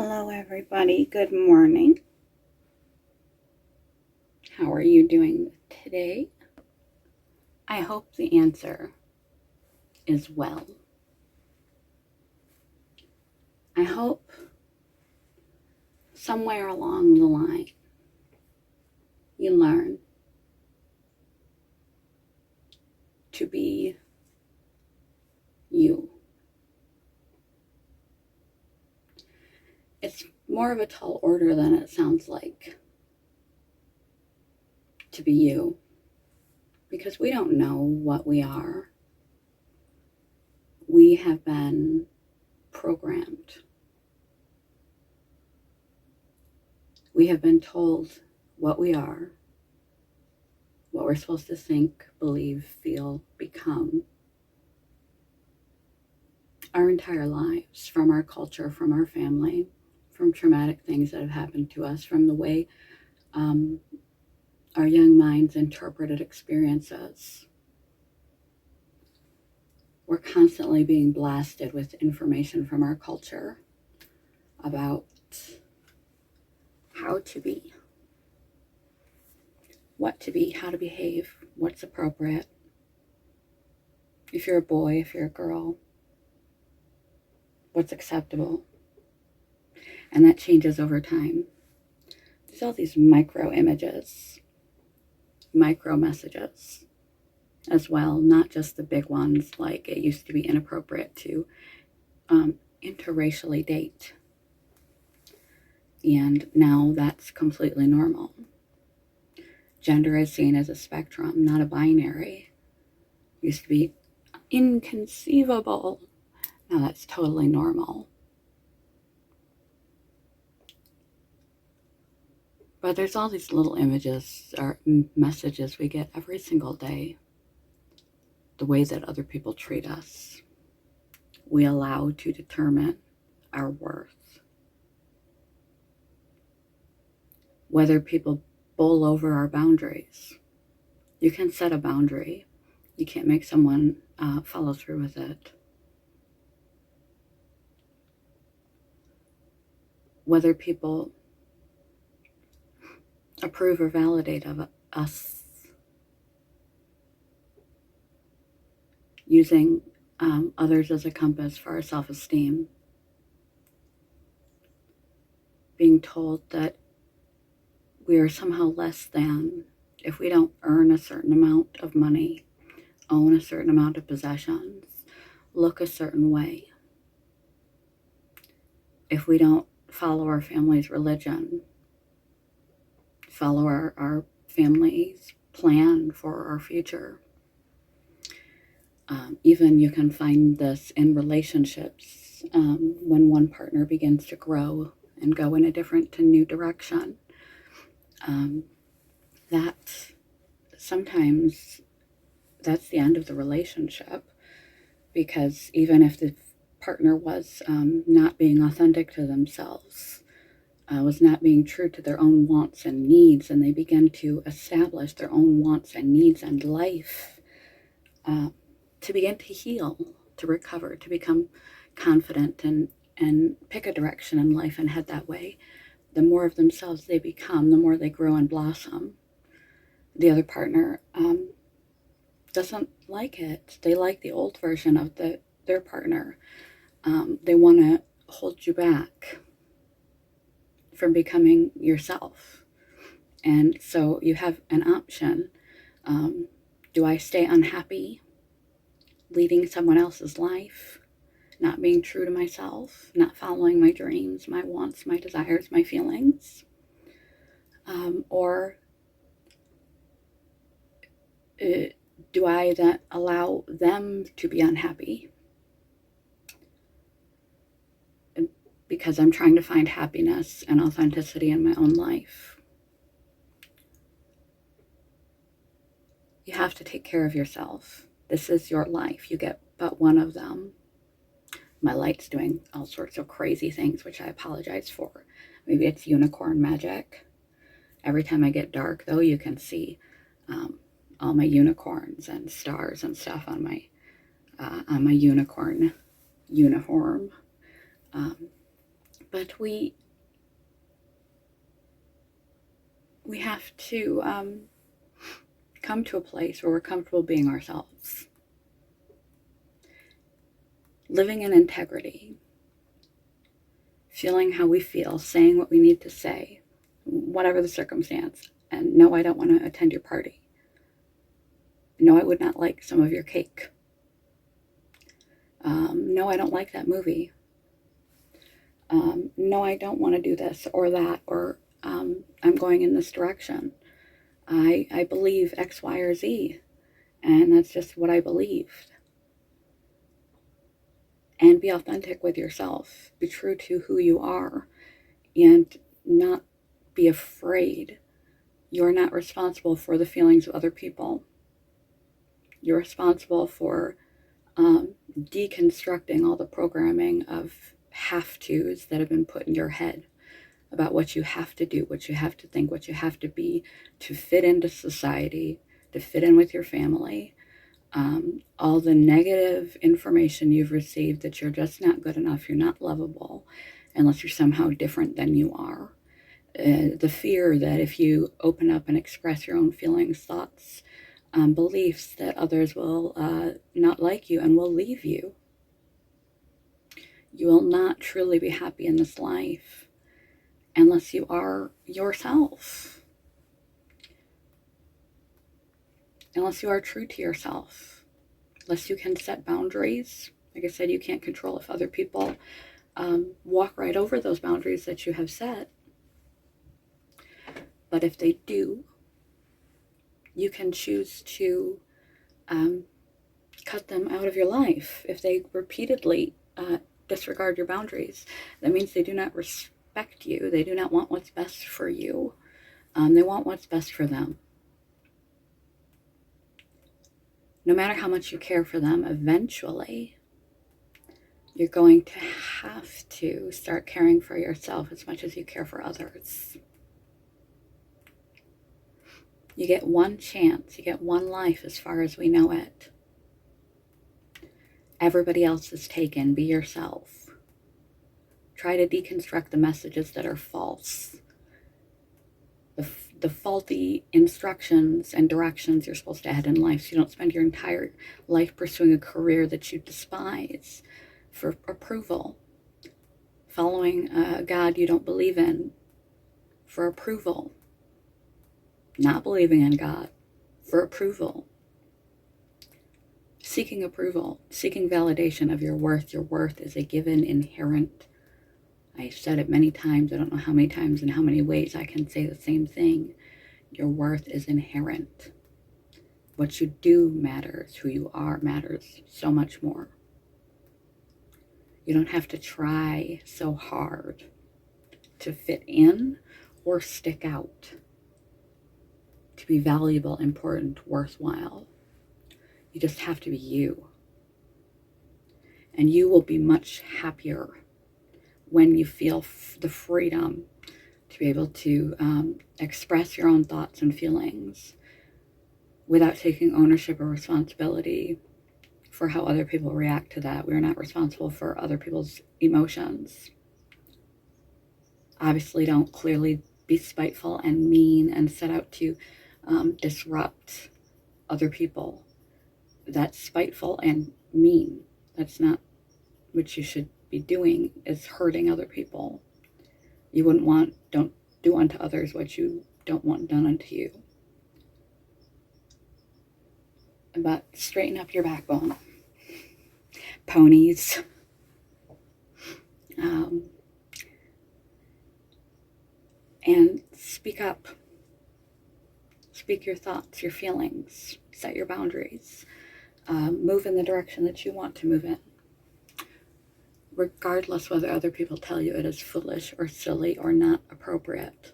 Hello, everybody. Good morning. How are you doing today? I hope the answer is well. I hope somewhere along the line you learn to be you. It's more of a tall order than it sounds like to be you, because we don't know what we are. We have been programmed. We have been told what we are, what we're supposed to think, believe, feel, become our entire lives, from our culture, from our family, from traumatic things that have happened to us, from the way our young minds interpreted experiences. We're constantly being blasted with information from our culture about how to be, what to be, how to behave, what's appropriate. If you're a boy, if you're a girl, what's acceptable. And that changes over time. There's all these micro images, micro messages as well, not just the big ones like it used to be inappropriate to interracially date. And now that's completely normal. Gender is seen as a spectrum, not a binary. It used to be inconceivable. Now that's totally normal. But there's all these little images or messages we get every single day. The way that other people treat us, we allow to determine our worth. Whether people bowl over our boundaries. You can set a boundary. You can't make someone follow through with it. Whether people approve or validate of us using others as a compass for our self-esteem. Being told that we are somehow less than if we don't earn a certain amount of money, own a certain amount of possessions, look a certain way. If we don't follow our family's religion, follow our family's plan for our future. Even you can find this in relationships when one partner begins to grow and go in a different and new direction. That sometimes that's the end of the relationship, because even if the partner was not being authentic to themselves, was not being true to their own wants and needs, and they begin to establish their own wants and needs and life, to begin to heal, to recover, to become confident and pick a direction in life and head that way. The more of themselves they become, the more they grow and blossom. The other partner doesn't like it. They like the old version of their partner. They want to hold you back from becoming yourself. And so you have an option. Do I stay unhappy, leading someone else's life, not being true to myself, not following my dreams, my wants, my desires, my feelings? Or do I then allow them to be unhappy because I'm trying to find happiness and authenticity in my own life? You have to take care of yourself. This is your life. You get but one of them. My light's doing all sorts of crazy things, which I apologize for. Maybe it's unicorn magic. Every time I get dark, though, you can see all my unicorns and stars and stuff on my unicorn uniform. But we have to come to a place where we're comfortable being ourselves, living in integrity, feeling how we feel, saying what we need to say, whatever the circumstance. And no, I don't want to attend your party. No, I would not like some of your cake. No, I don't like that movie. No, I don't want to do this or that, or I'm going in this direction. I believe X, Y, or Z, and that's just what I believed. And be authentic with yourself. Be true to who you are, and not be afraid. You're not responsible for the feelings of other people. You're responsible for deconstructing all the programming of have-tos that have been put in your head about what you have to do, what you have to think, what you have to be to fit into society, to fit in with your family. All the negative information you've received that you're just not good enough, you're not lovable, unless you're somehow different than you are. The fear that if you open up and express your own feelings, thoughts, beliefs, that others will not like you and will leave you. You will not truly be happy in this life unless you are yourself. Unless you are true to yourself. Unless you can set boundaries. Like I said, you can't control if other people walk right over those boundaries that you have set. But if they do, you can choose to cut them out of your life. If they repeatedly disregard your boundaries, that means they do not respect you. They do not want what's best for you. They want what's best for them. No matter how much you care for them, eventually you're going to have to start caring for yourself as much as you care for others. You get one chance, you get one life as far as we know it. Everybody else is taken. Be yourself. Try to deconstruct the messages that are false. The faulty instructions and directions you're supposed to head in life, so you don't spend your entire life pursuing a career that you despise for approval. Following a God you don't believe in for approval. Not believing in God for approval. Seeking approval, seeking validation of your worth. Your worth is a given, inherent. I've said it many times. I don't know how many times and how many ways I can say the same thing. Your worth is inherent. What you do matters. Who you are matters so much more. You don't have to try so hard to fit in or stick out, to be valuable, important, worthwhile. You just have to be you. And you will be much happier when you feel the freedom to be able to express your own thoughts and feelings without taking ownership or responsibility for how other people react to that. We're not responsible for other people's emotions. Obviously, don't clearly be spiteful and mean and set out to disrupt other people. That's spiteful and mean. That's not what you should be doing, is hurting other people. You wouldn't want, don't do unto others what you don't want done unto you. But straighten up your backbone, ponies. And speak up. Speak your thoughts, your feelings. Set your boundaries. Move in the direction that you want to move in, regardless whether other people tell you it is foolish or silly or not appropriate.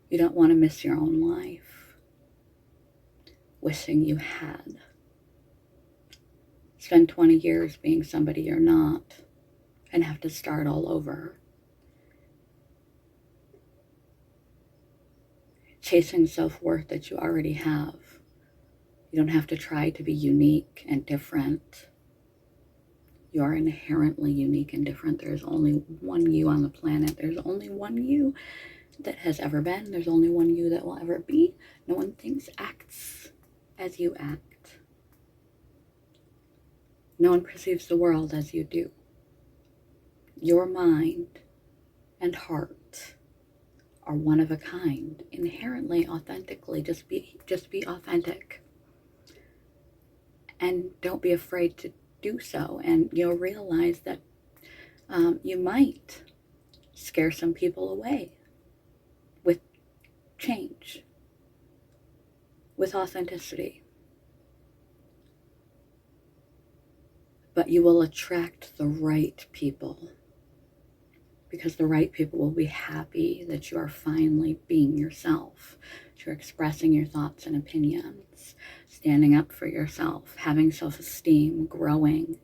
You don't want to miss your own life, wishing you had. Spend 20 years being somebody you're not and have to start all over. Chasing self-worth that you already have. You don't have to try to be unique and different. You are inherently unique and different. There's only one you on the planet. There's only one you that has ever been. There's only one you that will ever be. No one thinks, acts as you act. No one perceives the world as you do. Your mind and heart are one of a kind, inherently, authentically. Just be authentic. And don't be afraid to do so. And you'll realize that you might scare some people away with change, with authenticity. But you will attract the right people, because the right people will be happy that you are finally being yourself. That you're expressing your thoughts and opinions, standing up for yourself, having self-esteem, growing,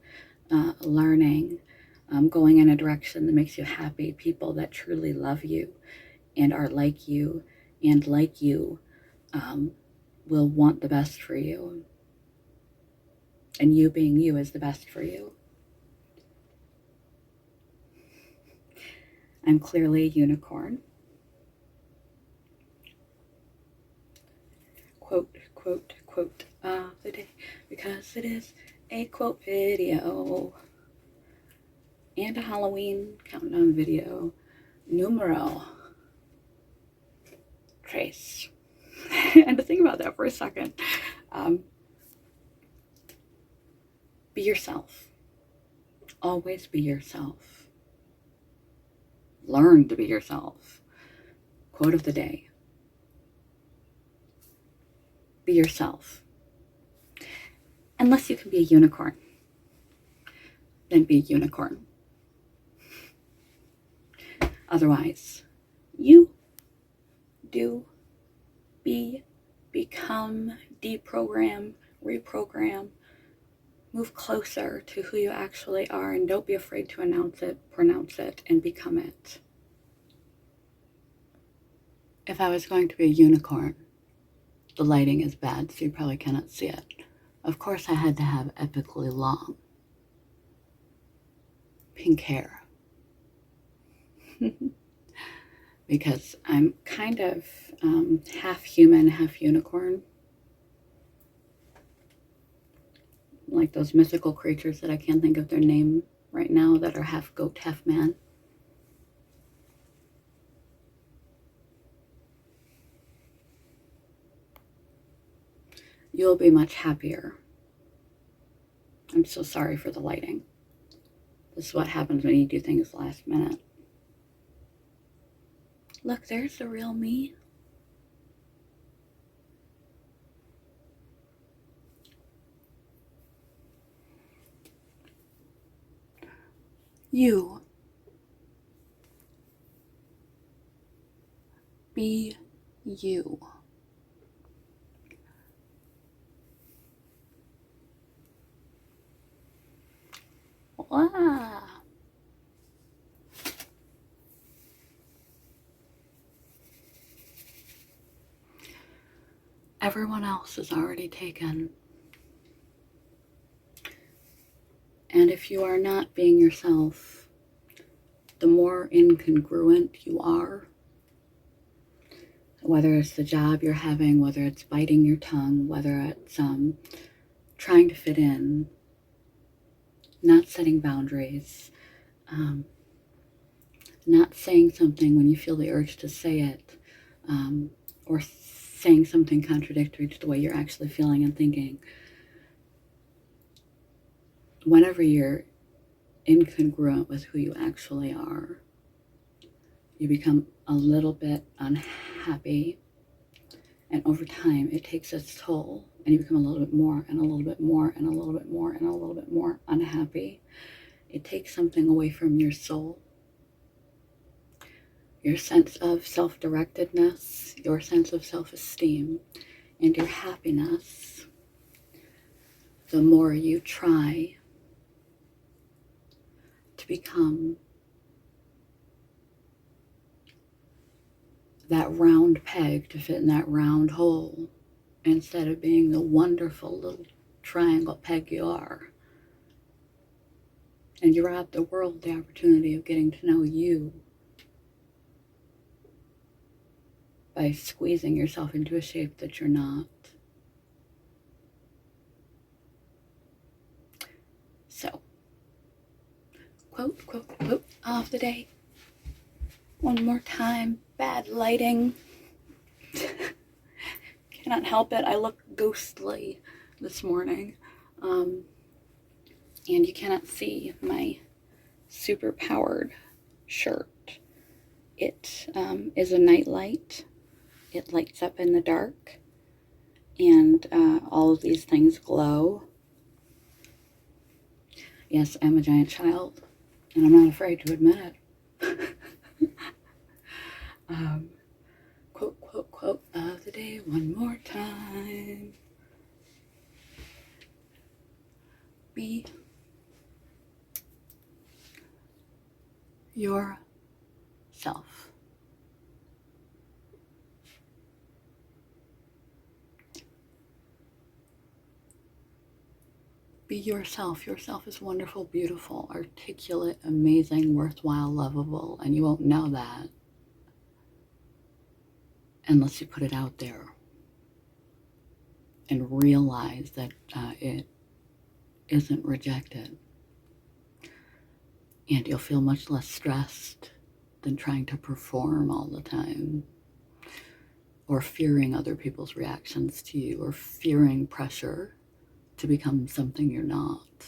learning, going in a direction that makes you happy. People that truly love you and are like you and like you will want the best for you. And you being you is the best for you. I'm clearly a unicorn. Quote, quote, quote of the day, because it is a quote video and a Halloween countdown video. Numero tres. And to think about that for a second, be yourself. Always be yourself. Learn to be yourself. Quote of the day. Be yourself. Unless you can be a unicorn, then be a unicorn. Otherwise, you do, be, become, deprogram, reprogram, move closer to who you actually are, and don't be afraid to announce it, pronounce it, and become it. If I was going to be a unicorn, the lighting is bad, so you probably cannot see it. Of course, I had to have epically long pink hair. Because I'm kind of half human, half unicorn. Like those mythical creatures that I can't think of their name right now, that are half goat, half man. You'll be much happier. I'm so sorry for the lighting. This is what happens when you do things last minute. Look, there's the real me. You. Be you. Wow. Everyone else is already taken. And if you are not being yourself, the more incongruent you are, whether it's the job you're having, whether it's biting your tongue, whether it's trying to fit in, not setting boundaries, not saying something when you feel the urge to say it, or saying something contradictory to the way you're actually feeling and thinking. Whenever you're incongruent with who you actually are, you become a little bit unhappy, and over time it takes its toll, and you become a little bit more and a little bit more and a little bit more and a little bit more unhappy. It takes something away from your soul, your sense of self-directedness, your sense of self-esteem, and your happiness. The more you try to become that round peg to fit in that round hole, instead of being the wonderful little triangle peg you are. And you rob the world the opportunity of getting to know you by squeezing yourself into a shape that you're not. So, quote, quote, quote of the day. One more time. Bad lighting. Cannot help it. I look ghostly this morning. And you cannot see my superpowered shirt. It is a night light. It lights up in the dark. And all of these things glow. Yes, I'm a giant child. And I'm not afraid to admit it. Quote, quote, quote of the day one more time. Be yourself. Be yourself. Yourself is wonderful, beautiful, articulate, amazing, worthwhile, lovable, and you won't know that unless you put it out there and realize that it isn't rejected. And you'll feel much less stressed than trying to perform all the time, or fearing other people's reactions to you, or fearing pressure to become something you're not,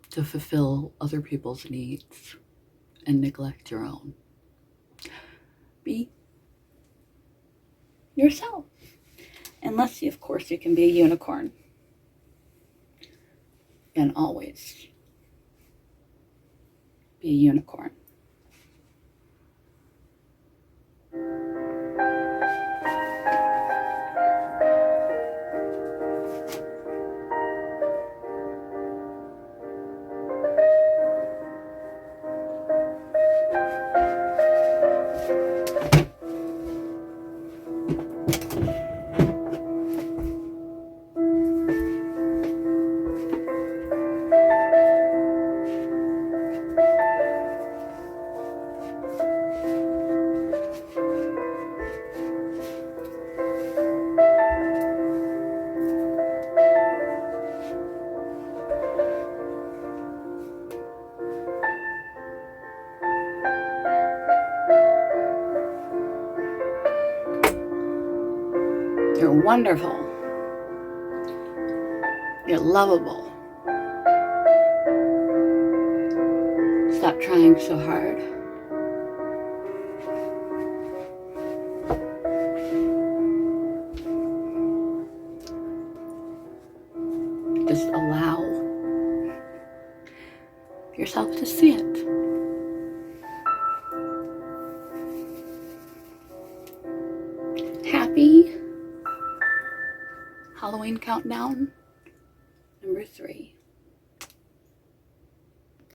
to fulfill other people's needs and neglect your own. Be yourself. Unless, of course, you can be a unicorn. And always be a unicorn. You're wonderful. You're lovable. Stop trying so hard. Just allow yourself to see it. Happy Halloween countdown number 3.